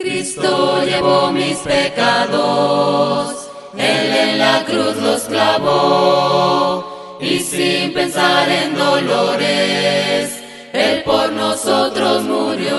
Cristo llevó mis pecados, Él en la cruz los clavó, y sin pensar en dolores, Él por nosotros murió.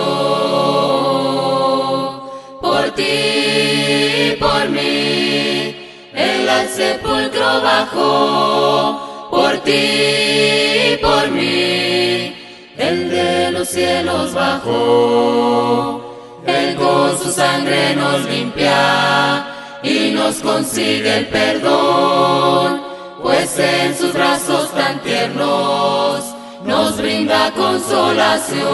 Por ti y por mí, Él al sepulcro bajó. Por ti y por mí, Él de los cielos bajó. Él con su sangre nos limpia y nos consigue el perdón, pues en sus brazos tan tiernos nos brinda consolación.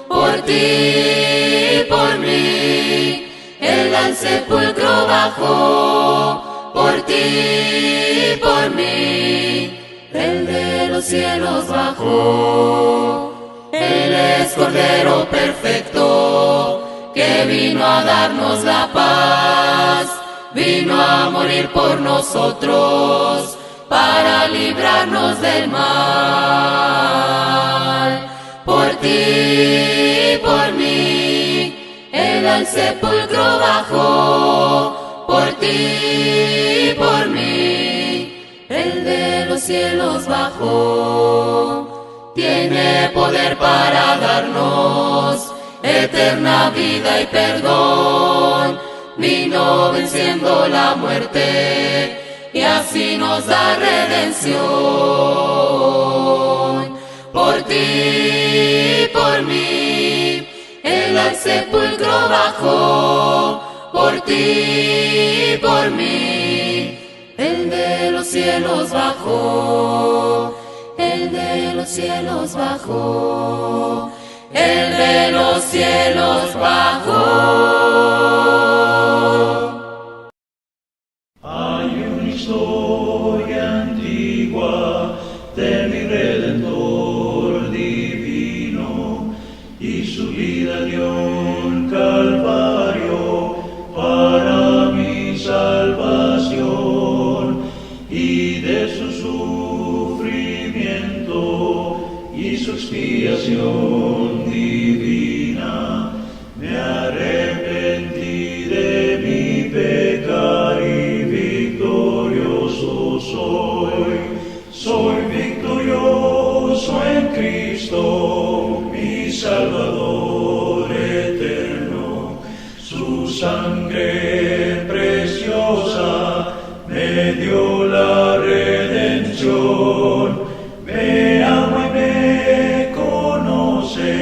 Por ti y por mí, Él al sepulcro bajó. Por ti y por mí, Él de los cielos bajó. Él es Cordero perfecto, que vino a darnos la paz, vino a morir por nosotros, para librarnos del mal. Por ti y por mí, Él al sepulcro bajó. Por ti y por mí, Él de los cielos bajó. Tiene poder para darnos eterna vida y perdón. Vino venciendo la muerte y así nos da redención. Por ti y por mí, Él al sepulcro bajó. Por ti y por mí, Él de los cielos bajó. Él de los cielos bajó, Él de los cielos bajó. Hay una historia antigua de mi Redentor divino, y su vida dio en Calvario para mi salvación, y de su y su expiación divina me arrepentí de mi pecar y victorioso soy. Soy victorioso en Cristo, mi Salvador eterno. Su sangre preciosa me dio la redención. Me ama y me conoce,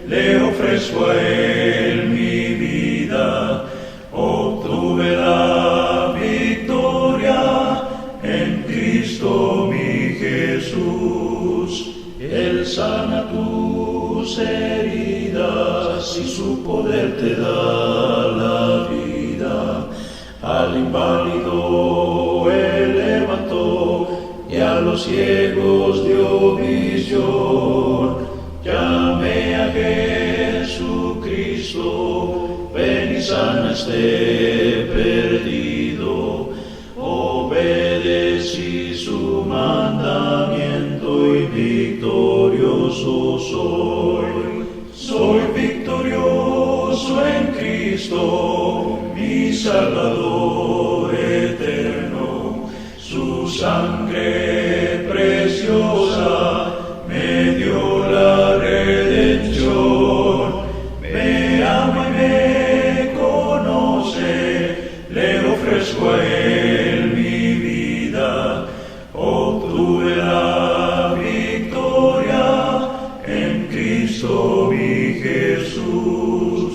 le ofrezco a Él mi vida. Obtuve la victoria en Cristo mi Jesús. Él sana tus heridas y su poder te da la vida. Al inválido Él levantó y a los ciegos dio visión. Llame a Jesucristo, ven y sana este perdido. Obedecí su mandamiento y victorioso soy. Soy victorioso en Cristo, mi Salvador eterno. Su sangre preciosa me dio la redención. Me ama y me conoce, le ofrezco a Él mi vida. Obtuve la victoria en Cristo mi Jesús.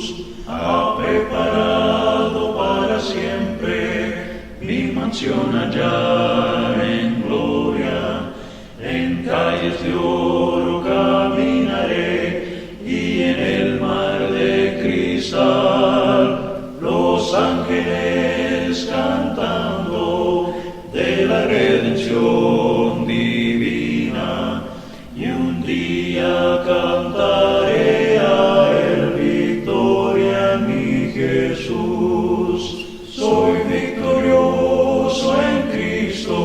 Ha preparado para siempre mi mansión allá en gloria. En calles de oro caminaré y en el mar de cristal los ángeles cantando de la redención divina. Y un día cantaré a Él victoria en mi Jesús. Soy victorioso en Cristo,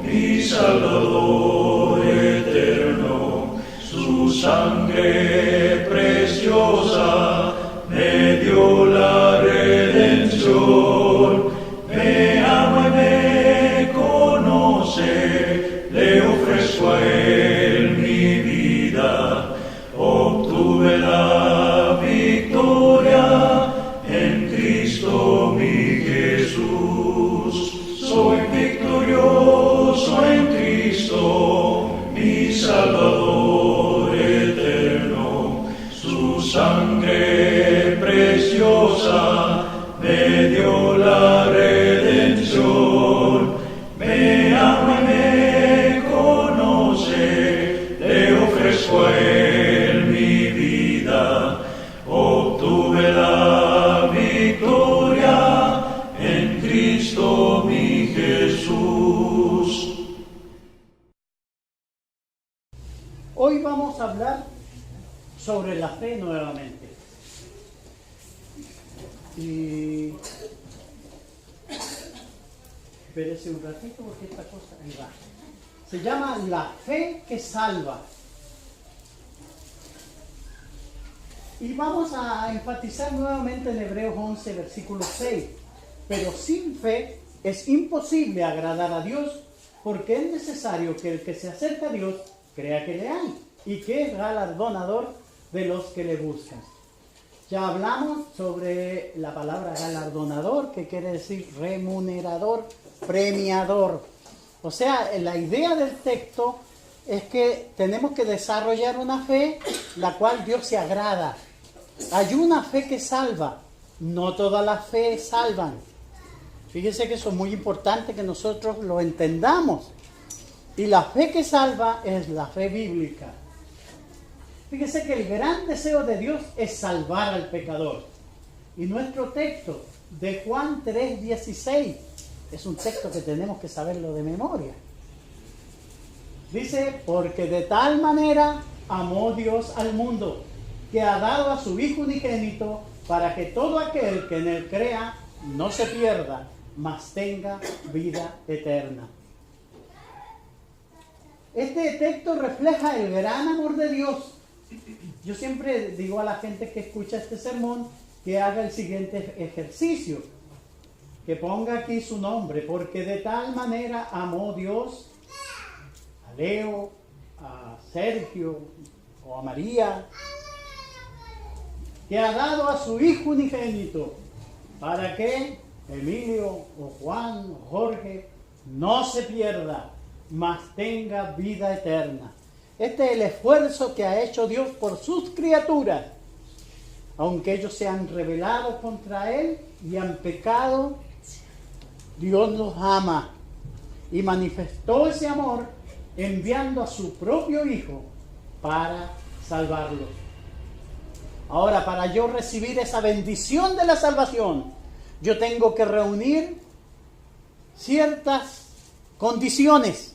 mi Salvador eterno. Su sangre preciosa victorioso en Cristo, mi Salvador eterno, su sangre preciosa me dio la redención, me ama y me conoce, le ofrezco a él mi vida, obtuve la victoria en Cristo mi Jesús. Hoy vamos a hablar sobre la fe nuevamente. Y espérese un ratito porque esta cosa ahí va. Se llama la fe que salva. Y vamos a enfatizar nuevamente en Hebreos 11, versículo 6. Pero sin fe es imposible agradar a Dios, porque es necesario que el que se acerca a Dios crea que le hay y que es galardonador de los que le buscan. Ya hablamos sobre la palabra galardonador, que quiere decir remunerador, premiador. O sea, la idea del texto es que tenemos que desarrollar una fe la cual Dios se agrada. Hay una fe que salva, no todas las fe salvan. Fíjense que eso es muy importante que nosotros lo entendamos. Y la fe que salva es la fe bíblica. Fíjense que el gran deseo de Dios es salvar al pecador. Y nuestro texto de Juan 3:16 es un texto que tenemos que saberlo de memoria. Dice, porque de tal manera amó Dios al mundo, que ha dado a su Hijo unigénito, para que todo aquel que en él crea no se pierda, mas tenga vida eterna. Este texto refleja el gran amor de Dios. Yo siempre digo a la gente que escucha este sermón que haga el siguiente ejercicio, que ponga aquí su nombre, porque de tal manera amó Dios a Leo, a Sergio o a María, que ha dado a su Hijo unigénito, para que Emilio o Juan o Jorge no se pierda, mas tenga vida eterna. Este es el esfuerzo que ha hecho Dios por sus criaturas. Aunque ellos se han rebelado contra Él y han pecado, Dios los ama y manifestó ese amor enviando a su propio Hijo para salvarlos. Ahora, para yo recibir esa bendición de la salvación, yo tengo que reunir ciertas condiciones.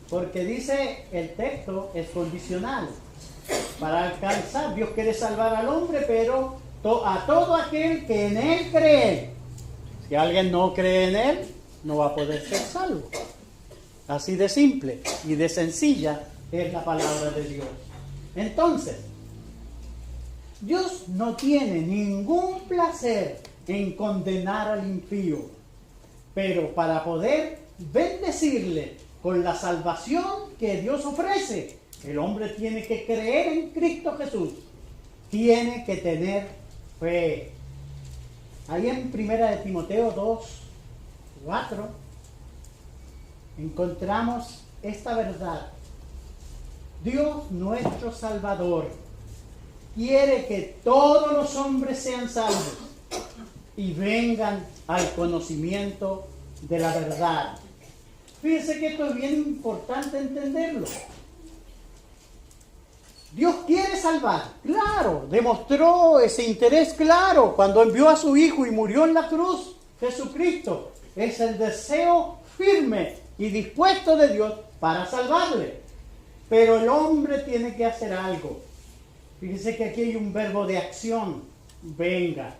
Porque dice el texto, es condicional. Para alcanzar, Dios quiere salvar al hombre, pero a todo aquel que en Él cree. Si alguien no cree en Él, no va a poder ser salvo. Así de simple y de sencilla es la palabra de Dios. Entonces, Dios no tiene ningún placer en condenar al impío, pero para poder bendecirle con la salvación que Dios ofrece, el hombre tiene que creer en Cristo Jesús, tiene que tener fe. Ahí en 1 de Timoteo 2:4 encontramos esta verdad. Dios nuestro Salvador quiere que todos los hombres sean salvos y vengan al conocimiento de la verdad. Fíjense que esto es bien importante entenderlo. Dios quiere salvar, claro, demostró ese interés claro cuando envió a su Hijo y murió en la cruz, Jesucristo. Es el deseo firme y dispuesto de Dios para salvarle. Pero el hombre tiene que hacer algo. Fíjense que aquí hay un verbo de acción, venga.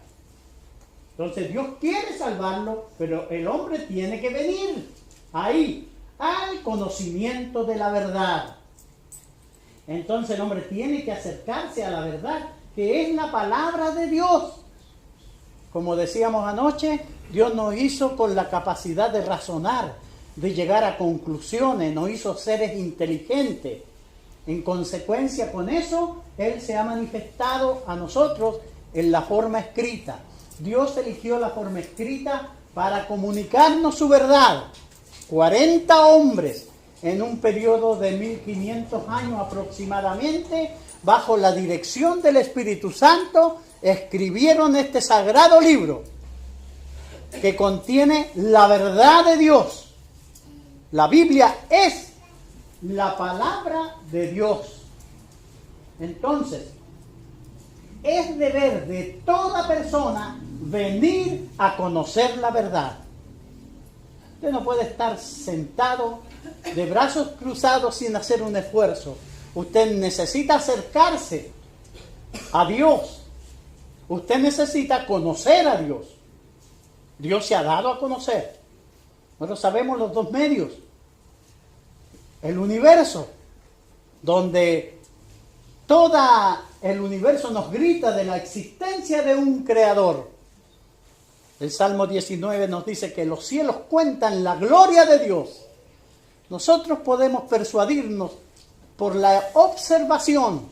Entonces Dios quiere salvarlo, pero el hombre tiene que venir ahí, al conocimiento de la verdad. Entonces el hombre tiene que acercarse a la verdad, que es la palabra de Dios. Como decíamos anoche, Dios nos hizo con la capacidad de razonar, de llegar a conclusiones, nos hizo seres inteligentes. En consecuencia con eso, Él se ha manifestado a nosotros en la forma escrita. Dios eligió la forma escrita para comunicarnos su verdad. 40 hombres en un periodo de 1500 años aproximadamente, bajo la dirección del Espíritu Santo, escribieron este sagrado libro que contiene la verdad de Dios. La Biblia es la palabra de Dios. Entonces, es deber de toda persona venir a conocer la verdad. Usted no puede estar sentado de brazos cruzados sin hacer un esfuerzo. Usted necesita acercarse a Dios. Usted necesita conocer a Dios. Dios se ha dado a conocer. Bueno, sabemos los dos medios. El universo, donde todo el universo nos grita de la existencia de un creador. El Salmo 19 nos dice que los cielos cuentan la gloria de Dios. Nosotros podemos persuadirnos por la observación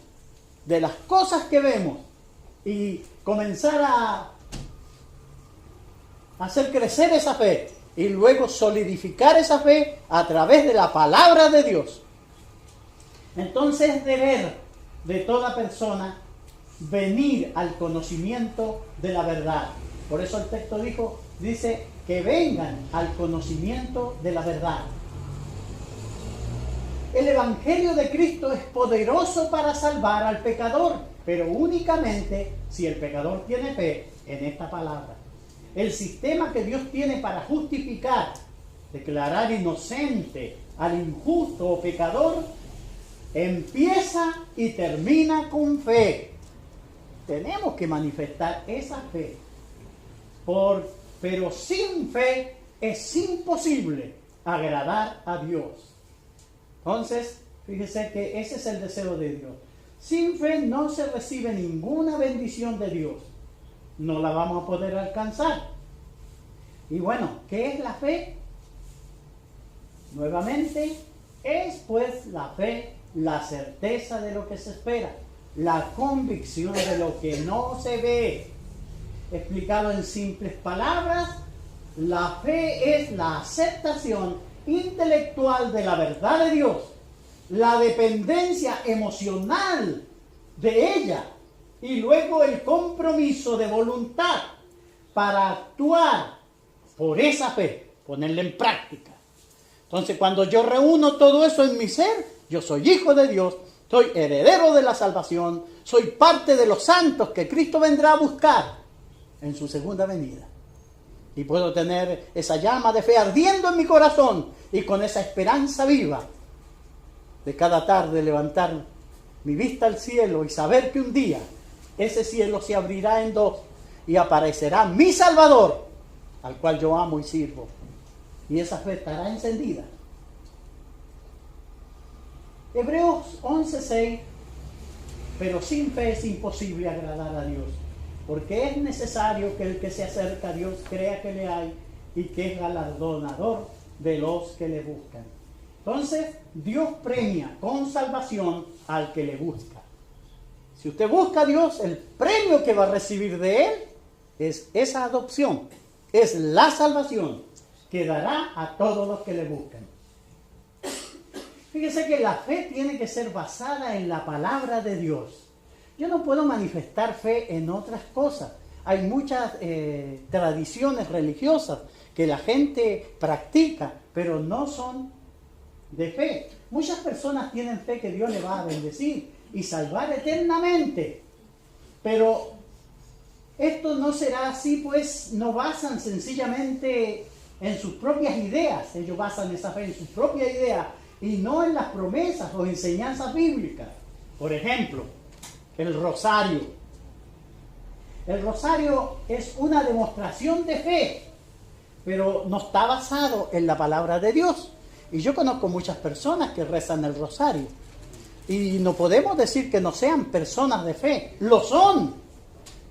de las cosas que vemos y comenzar a hacer crecer esa fe y luego solidificar esa fe a través de la palabra de Dios. Entonces es deber de toda persona venir al conocimiento de la verdad. Por eso el texto dice que vengan al conocimiento de la verdad. El Evangelio de Cristo es poderoso para salvar al pecador, pero únicamente si el pecador tiene fe en esta palabra. El sistema que Dios tiene para justificar, declarar inocente al injusto o pecador, empieza y termina con fe. Tenemos que manifestar esa fe. Pero sin fe es imposible agradar a Dios. Entonces, fíjese que ese es el deseo de Dios. Sin fe no se recibe ninguna bendición de Dios. No la vamos a poder alcanzar. Y bueno, ¿qué es la fe? Nuevamente, es pues la fe la certeza de lo que se espera, la convicción de lo que no se ve. Explicado en simples palabras, la fe es la aceptación intelectual de la verdad de Dios, la dependencia emocional de ella y luego el compromiso de voluntad para actuar por esa fe, ponerla en práctica. Entonces, cuando yo reúno todo eso en mi ser, yo soy hijo de Dios, soy heredero de la salvación, soy parte de los santos que Cristo vendrá a buscar en su segunda venida. Y puedo tener esa llama de fe ardiendo en mi corazón y con esa esperanza viva de cada tarde levantar mi vista al cielo y saber que un día ese cielo se abrirá en dos y aparecerá mi Salvador, al cual yo amo y sirvo. Y esa fe estará encendida. Hebreos 11:6, pero sin fe es imposible agradar a Dios, porque es necesario que el que se acerca a Dios crea que le hay y que es galardonador de los que le buscan. Entonces, Dios premia con salvación al que le busca. Si usted busca a Dios, el premio que va a recibir de Él es esa adopción, es la salvación que dará a todos los que le buscan. Fíjese que la fe tiene que ser basada en la palabra de Dios. Yo no puedo manifestar fe en otras cosas. Hay muchas tradiciones religiosas que la gente practica, pero no son de fe. Muchas personas tienen fe que Dios le va a bendecir y salvar eternamente. Pero esto no será así, pues no basan sencillamente en sus propias ideas. Ellos basan esa fe en sus propias ideas y no en las promesas o enseñanzas bíblicas. Por ejemplo, el rosario. El rosario es una demostración de fe, pero no está basado en la palabra de Dios. Y yo conozco muchas personas que rezan el rosario. Y no podemos decir que no sean personas de fe. Lo son.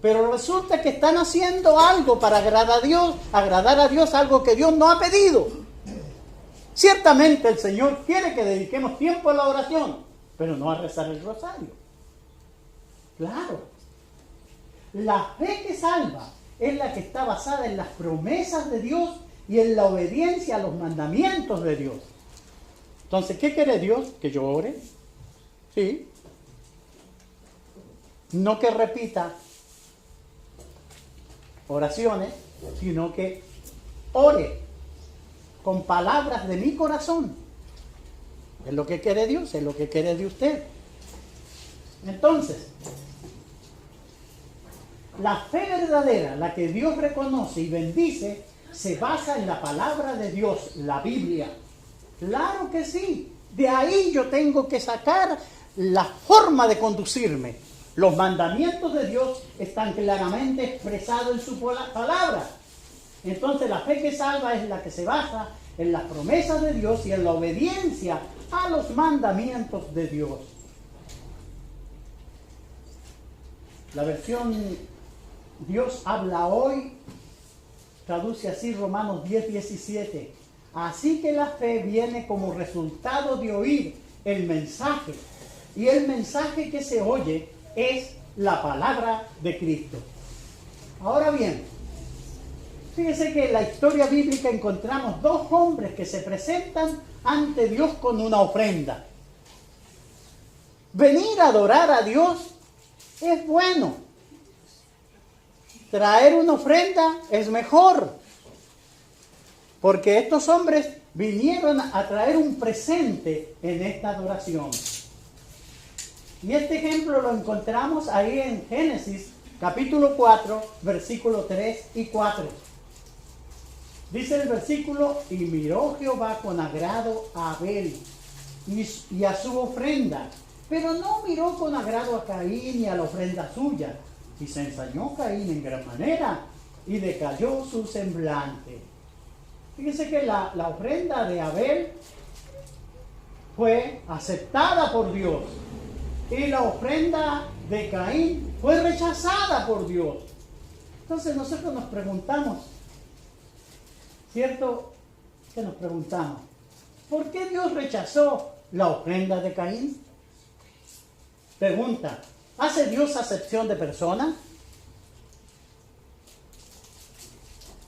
Pero resulta que están haciendo algo para agradar a Dios, algo que Dios no ha pedido. Ciertamente el Señor quiere que dediquemos tiempo a la oración, pero no a rezar el rosario. Claro. La fe que salva es la que está basada en las promesas de Dios y en la obediencia a los mandamientos de Dios. Entonces, ¿qué quiere Dios? ¿Que yo ore? Sí. No que repita oraciones, sino que ore con palabras de mi corazón. Es lo que quiere Dios, es lo que quiere de usted. Entonces, la fe verdadera, la que Dios reconoce y bendice, se basa en la palabra de Dios, la Biblia. Claro que sí. De ahí yo tengo que sacar la forma de conducirme. Los mandamientos de Dios están claramente expresados en su palabra. Entonces la fe que salva es la que se basa en las promesas de Dios y en la obediencia a los mandamientos de Dios. La versión Dios habla hoy traduce así Romanos 10:17. Así que la fe viene como resultado de oír el mensaje. Y el mensaje que se oye es la palabra de Cristo. Ahora bien, fíjese que en la historia bíblica encontramos dos hombres que se presentan ante Dios con una ofrenda. Venir a adorar a Dios es bueno. Traer una ofrenda es mejor. Porque estos hombres vinieron a traer un presente en esta adoración. Y este ejemplo lo encontramos ahí en Génesis, capítulo 4, versículos 3 y 4. Dice el versículo, y miró Jehová con agrado a Abel y a su ofrenda, pero no miró con agrado a Caín y a la ofrenda suya. Y se ensañó Caín en gran manera y decayó su semblante. Fíjense que la ofrenda de Abel fue aceptada por Dios y la ofrenda de Caín fue rechazada por Dios. Entonces nosotros nos preguntamos, ¿cierto? Que nos preguntamos, ¿por qué Dios rechazó la ofrenda de Caín? Pregunta, ¿hace Dios acepción de personas?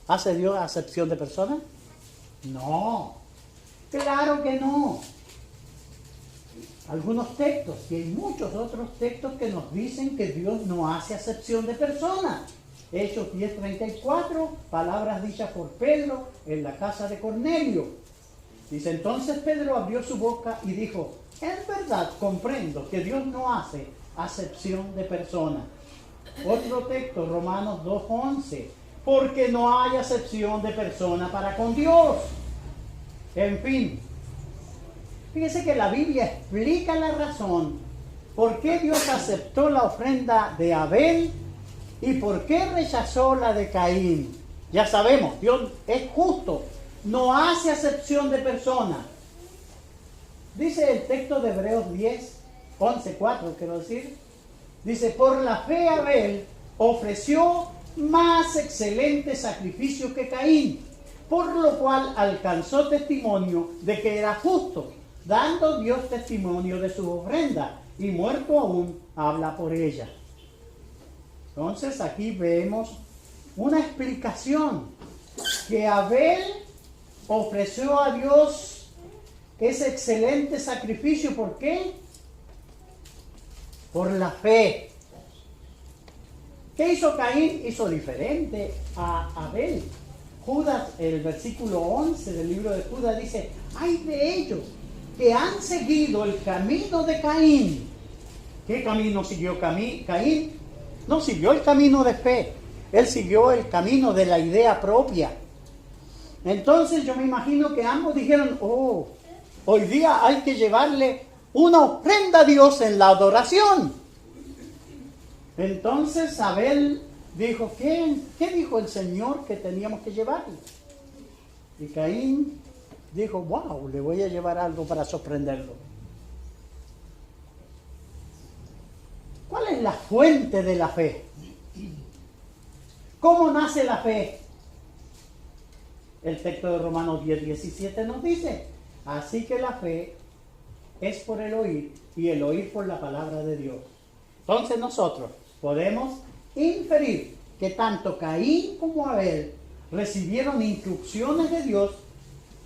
¿Hace Dios acepción de personas? No, claro que no. Algunos textos, y hay muchos otros textos que nos dicen que Dios no hace acepción de personas. Hechos 10:34, palabras dichas por Pedro en la casa de Cornelio. Dice, entonces Pedro abrió su boca y dijo, en verdad comprendo que Dios no hace acepción de personas. Otro texto, Romanos 2:11, porque no hay acepción de persona para con Dios. En fin, fíjese que la Biblia explica la razón por qué Dios aceptó la ofrenda de Abel y por qué rechazó la de Caín. Ya sabemos, Dios es justo, no hace acepción de persona. Dice el texto de Hebreos 10:11:4, quiero decir, dice, por la fe Abel ofreció más excelente sacrificio que Caín, por lo cual alcanzó testimonio de que era justo, dando Dios testimonio de su ofrenda, y muerto aún habla por ella. Entonces aquí vemos una explicación, que Abel ofreció a Dios ese excelente sacrificio. ¿Por qué? Por la fe. ¿Qué hizo Caín? Hizo diferente a Abel. Judas, el versículo 11 del libro de Judas dice, ay de ellos que han seguido el camino de Caín. ¿Qué camino siguió Caín? No siguió el camino de fe, él siguió el camino de la idea propia. Entonces yo me imagino que ambos dijeron, oh, hoy día hay que llevarle una ofrenda a Dios en la adoración. Entonces Abel dijo, ¿qué dijo el Señor que teníamos que llevarle? Y Caín dijo, wow, le voy a llevar algo para sorprenderlo. ¿Cuál es la fuente de la fe? ¿Cómo nace la fe? El texto de Romanos 10:17 nos dice, así que la fe es por el oír y el oír por la palabra de Dios. Entonces nosotros podemos inferir que tanto Caín como Abel recibieron instrucciones de Dios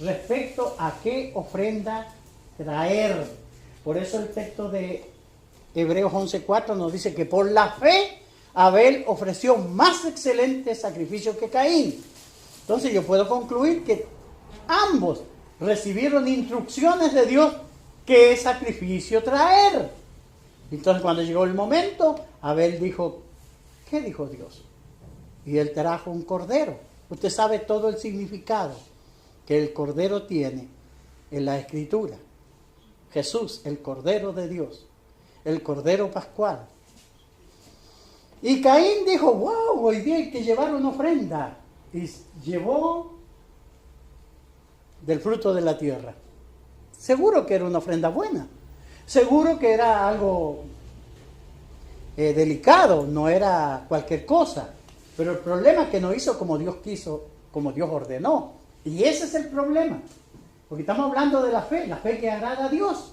respecto a qué ofrenda traer. Por eso el texto de Hebreos 11:4 nos dice que por la fe Abel ofreció más excelente sacrificio que Caín. Entonces yo puedo concluir que ambos recibieron instrucciones de Dios qué sacrificio traer. Entonces cuando llegó el momento, Abel dijo, ¿qué dijo Dios? Y él trajo un cordero. Usted sabe todo el significado que el cordero tiene en la Escritura. Jesús, el Cordero de Dios, el Cordero Pascual. Y Caín dijo, wow, hoy día hay que llevar una ofrenda. Y llevó del fruto de la tierra. Seguro que era una ofrenda buena. Seguro que era algo delicado, no era cualquier cosa. Pero el problema es que no hizo como Dios quiso, como Dios ordenó. Y ese es el problema. Porque estamos hablando de la fe que agrada a Dios.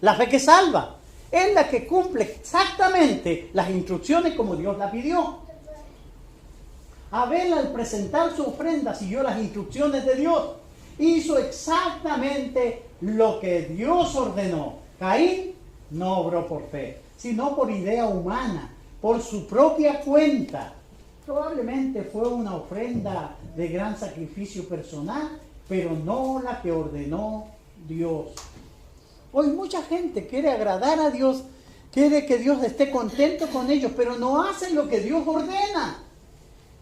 La fe que salva. Es la que cumple exactamente las instrucciones como Dios la pidió. Abel, al presentar su ofrenda, siguió las instrucciones de Dios. Hizo exactamente lo que Dios ordenó. Caín no obró por fe, sino por idea humana, por su propia cuenta. Probablemente fue una ofrenda de gran sacrificio personal, pero no la que ordenó Dios. Hoy mucha gente quiere agradar a Dios, quiere que Dios esté contento con ellos, pero no hacen lo que Dios ordena.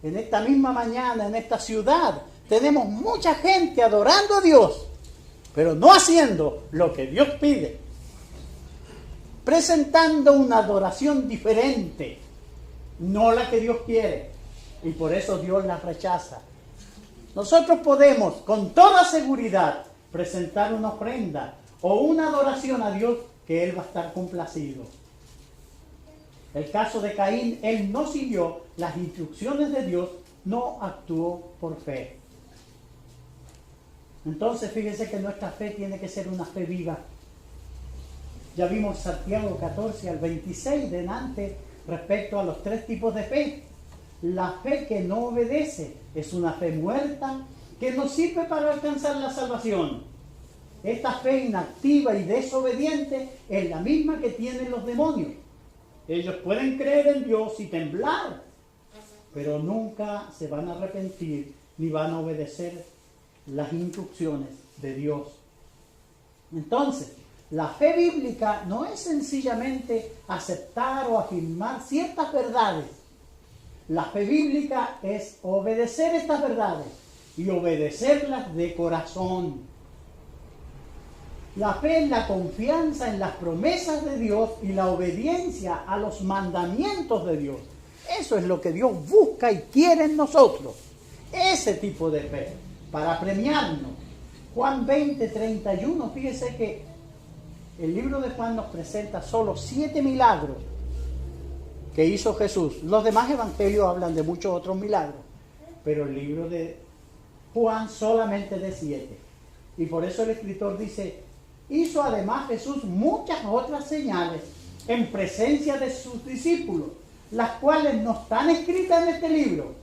En esta misma mañana, en esta ciudad, tenemos mucha gente adorando a Dios, pero no haciendo lo que Dios pide. Presentando una adoración diferente, no la que Dios quiere, y por eso Dios la rechaza. Nosotros podemos con toda seguridad presentar una ofrenda o una adoración a Dios que Él va a estar complacido. El caso de Caín, él no siguió las instrucciones de Dios, no actuó por fe. Entonces fíjense que nuestra fe tiene que ser una fe viva. Ya vimos Santiago 14 al 26 delante respecto a los 3 tipos de fe. La fe que no obedece es una fe muerta que no sirve para alcanzar la salvación. Esta fe inactiva y desobediente es la misma que tienen los demonios. Ellos pueden creer en Dios y temblar, pero nunca se van a arrepentir ni van a obedecer las instrucciones de Dios. Entonces, la fe bíblica no es sencillamente aceptar o afirmar ciertas verdades. La fe bíblica es obedecer estas verdades y obedecerlas de corazón. La fe es la confianza en las promesas de Dios y la obediencia a los mandamientos de Dios. Eso es lo que Dios busca y quiere en nosotros. Ese tipo de fe, para premiarnos. Juan 20:31, fíjese que el libro de Juan nos presenta solo 7 milagros que hizo Jesús. Los demás evangelios hablan de muchos otros milagros, pero el libro de Juan solamente de 7. Y por eso el escritor dice, hizo además Jesús muchas otras señales en presencia de sus discípulos, las cuales no están escritas en este libro,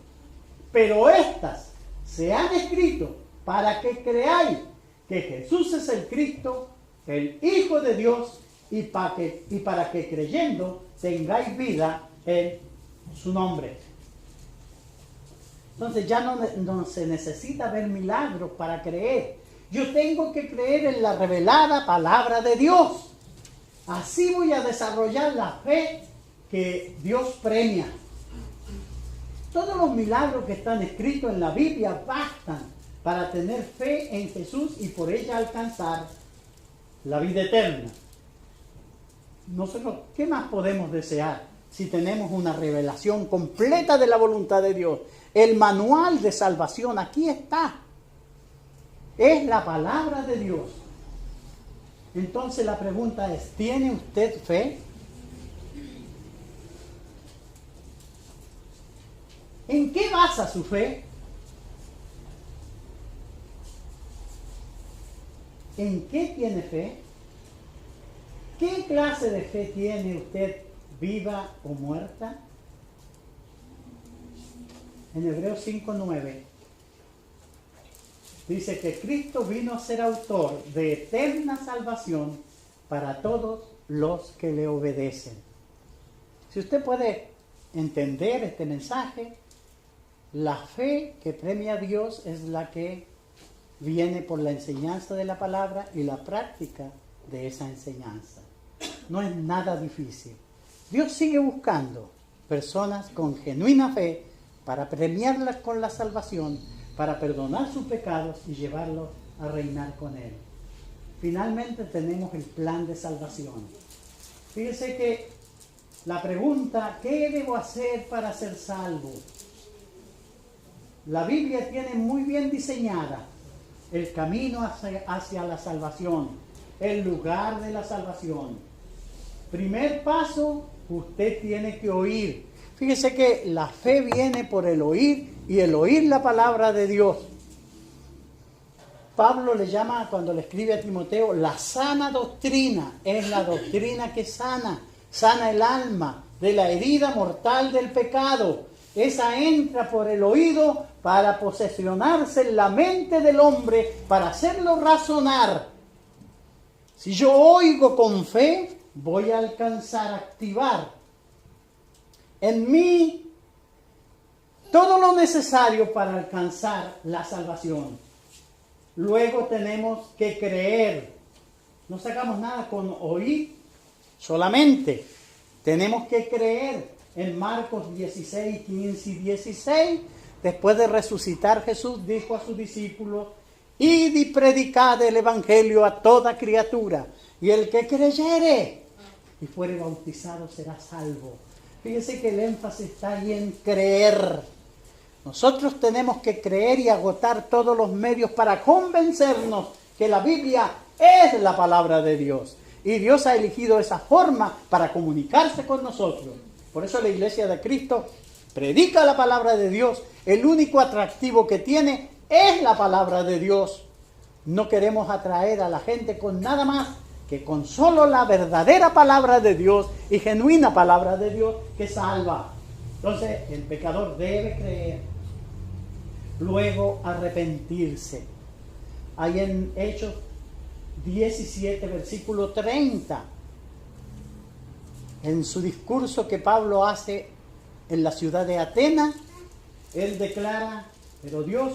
pero estas se han escrito para que creáis que Jesús es el Cristo, el Hijo de Dios, y para que creyendo tengáis vida en su nombre. Entonces ya no se necesita ver milagros para creer. Yo tengo que creer en la revelada palabra de Dios. Así voy a desarrollar la fe que Dios premia. Todos los milagros que están escritos en la Biblia bastan para tener fe en Jesús y por ella alcanzar la vida eterna. Nosotros, ¿qué más podemos desear si tenemos una revelación completa de la voluntad de Dios? El manual de salvación aquí está. Es la palabra de Dios. Entonces la pregunta es, ¿tiene usted fe? ¿En qué basa su fe? ¿En qué tiene fe? ¿Qué clase de fe tiene usted, viva o muerta? en Hebreos 5:9, dice que Cristo vino a ser autor de eterna salvación para todos los que le obedecen. Si usted puede entender este mensaje, la fe que premia a Dios es la que viene por la enseñanza de la palabra y la práctica de esa enseñanza. No es nada difícil. Dios sigue buscando personas con genuina fe para premiarlas con la salvación, para perdonar sus pecados y llevarlos a reinar con Él. Finalmente tenemos el plan de salvación. Fíjese que la pregunta, ¿qué debo hacer para ser salvo? La Biblia tiene muy bien diseñada el camino hacia la salvación, el lugar de la salvación. Primer paso, usted tiene que oír. Fíjese que la fe viene por el oír y el oír la palabra de Dios. Pablo le llama, cuando le escribe a Timoteo, la sana doctrina. Es la doctrina que sana el alma de la herida mortal del pecado. Esa entra por el oído para posesionarse en la mente del hombre, para hacerlo razonar. Si yo oigo con fe, voy a alcanzar, activar en mí todo lo necesario para alcanzar la salvación. Luego tenemos que creer. No sacamos nada con oír solamente. Tenemos que creer. En Marcos 16, 15 y 16, después de resucitar, Jesús dijo a sus discípulos: id y predicad el evangelio a toda criatura, y el que creyere y fuere bautizado será salvo. Fíjese que el énfasis está ahí en creer. Nosotros tenemos que creer y agotar todos los medios para convencernos que la Biblia es la palabra de Dios. Y Dios ha elegido esa forma para comunicarse con nosotros. Por eso la Iglesia de Cristo predica la palabra de Dios. El único atractivo que tiene es la palabra de Dios. No queremos atraer a la gente con nada más que con solo la verdadera palabra de Dios y genuina palabra de Dios que salva. Entonces el pecador debe creer, luego arrepentirse. Hay en Hechos 17, versículo 30, en su discurso que Pablo hace en la ciudad de Atenas, él declara, pero Dios,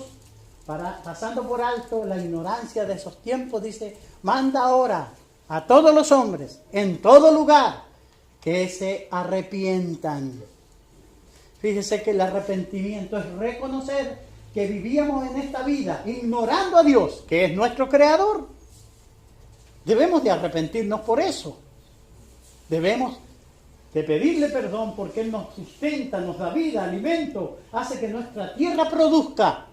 pasando por alto la ignorancia de esos tiempos, dice: manda ahora a todos los hombres, en todo lugar, que se arrepientan. Fíjese que el arrepentimiento es reconocer que vivíamos en esta vida ignorando a Dios, que es nuestro creador. Debemos de arrepentirnos por eso. Debemos de pedirle perdón porque Él nos sustenta, nos da vida, alimento, hace que nuestra tierra produzca.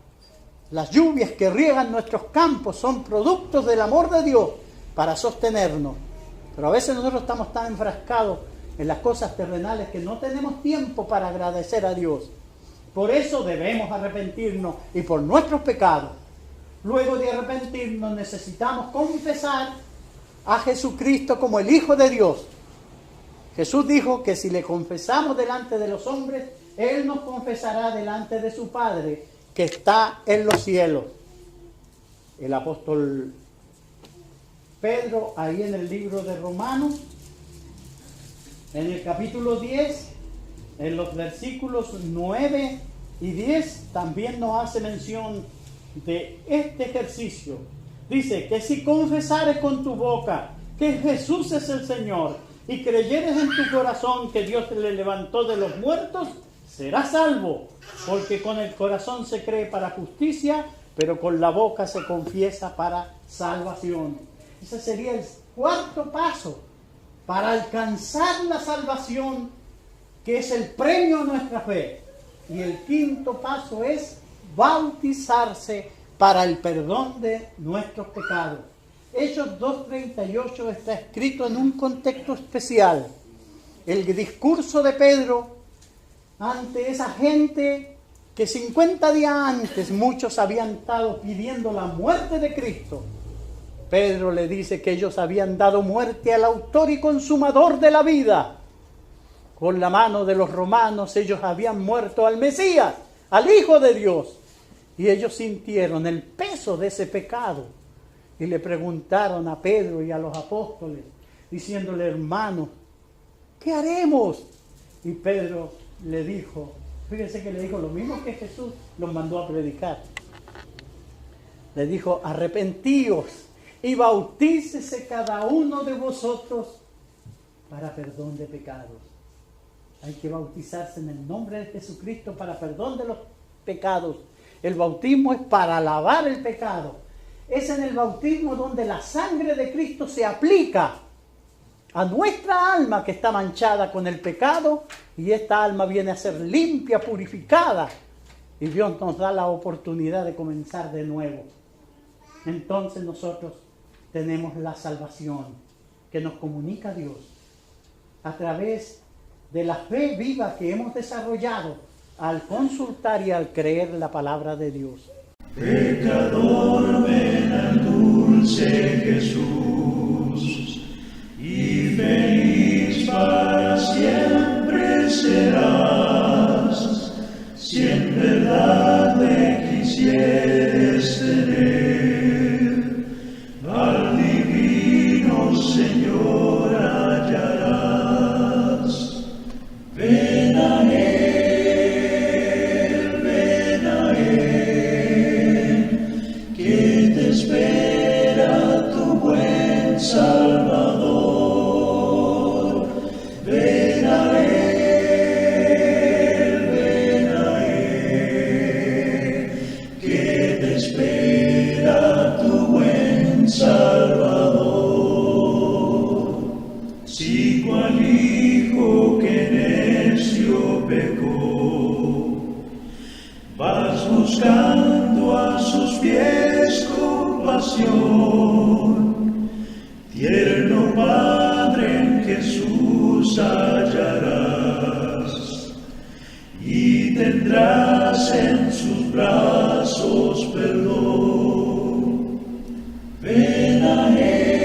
Las lluvias que riegan nuestros campos son productos del amor de Dios para sostenernos. Pero a veces nosotros estamos tan enfrascados en las cosas terrenales que no tenemos tiempo para agradecer a Dios. Por eso debemos arrepentirnos y por nuestros pecados. Luego de arrepentirnos necesitamos confesar a Jesucristo como el Hijo de Dios. Jesús dijo que si le confesamos delante de los hombres, Él nos confesará delante de su Padre que está en los cielos. El apóstol Pedro, ahí en el libro de Romanos, en el capítulo 10, en los versículos 9 y 10, también nos hace mención de este ejercicio. Dice que si confesares con tu boca que Jesús es el Señor y creyeres en tu corazón que Dios le levantó de los muertos, serás salvo, porque con el corazón se cree para justicia, pero con la boca se confiesa para salvación. Ese sería el cuarto paso para alcanzar la salvación, que es el premio a nuestra fe. Y el quinto paso es bautizarse para el perdón de nuestros pecados. Hechos 2:38 está escrito en un contexto especial. El discurso de Pedro ante esa gente que 50 días antes muchos habían estado pidiendo la muerte de Cristo. Pedro le dice que ellos habían dado muerte al autor y consumador de la vida. Con la mano de los romanos ellos habían muerto al Mesías, al Hijo de Dios. Y ellos sintieron el peso de ese pecado. Y le preguntaron a Pedro y a los apóstoles, diciéndole, hermanos, ¿qué haremos? Y Pedro le dijo, fíjense que le dijo lo mismo que Jesús los mandó a predicar. Le dijo, arrepentíos y bautícese cada uno de vosotros para perdón de pecados. Hay que bautizarse en el nombre de Jesucristo para perdón de los pecados. El bautismo es para lavar el pecado. Es en el bautismo donde la sangre de Cristo se aplica a nuestra alma que está manchada con el pecado, y esta alma viene a ser limpia, purificada, y Dios nos da la oportunidad de comenzar de nuevo. Entonces nosotros tenemos la salvación que nos comunica Dios a través de la fe viva que hemos desarrollado al consultar y al creer la palabra de Dios. Pecador, ven al dulce Jesús, y feliz para siempre serás, si en verdad me quisieres tener, al divino Señor hallarás. Ven a Él, que te espera tu buen Salvador. Ven a Él, que te espera tu buen Salvador. Si cual hijo que necio pecó, vas buscando a sus pies compasión, tierno Padre en Jesús hallarás, y tendrás en sus brazos perdón. Ven a Él,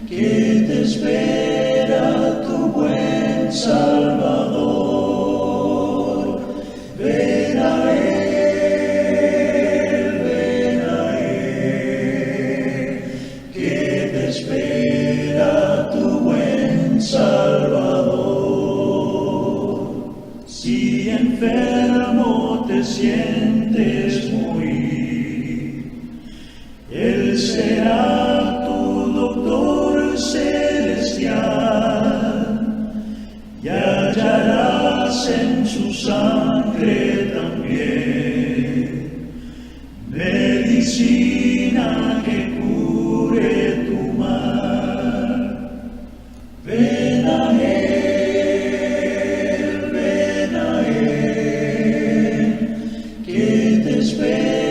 que te espera tu buen Salvador. Ven a Él, que te espera tu buen Salvador. Si enfermo te sientes morir, Él será tu doctor celestial, y hallarás en su sangre también medicina que cure tu mal. Ven a Él, que te espera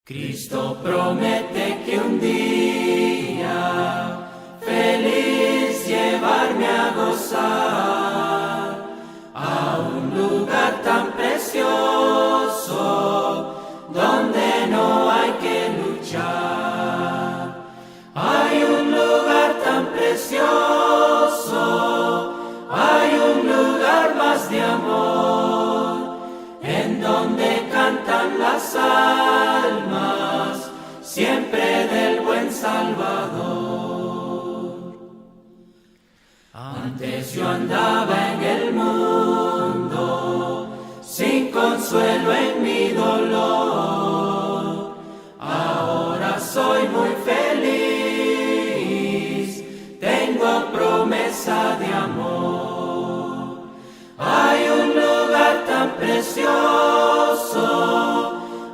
Cristo promete que un día feliz llevarme a gozar a un lugar tan precioso donde no hay que luchar. Hay un lugar tan precioso, hay un lugar más de amor, en donde cantan las almas, siempre del buen Salvador. Antes yo andaba en el mundo, sin consuelo en mi dolor. Ahora soy muy feliz, tengo promesa de amor. Hay un lugar tan precioso,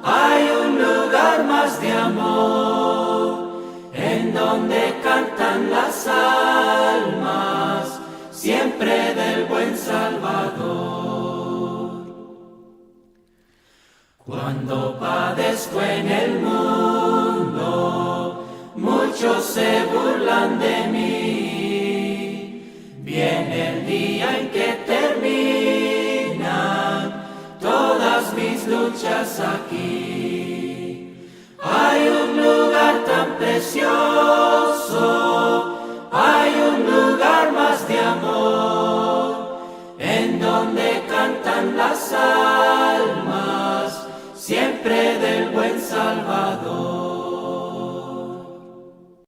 hay un lugar más de amor, en donde cantan las almas, siempre del buen Salvador. Cuando padezco en el mundo, muchos se burlan de mí. Viene el día en que terminan todas mis luchas aquí. Hay un lugar tan precioso, hay un lugar más de amor, en donde cantan las almas, siempre del buen Salvador.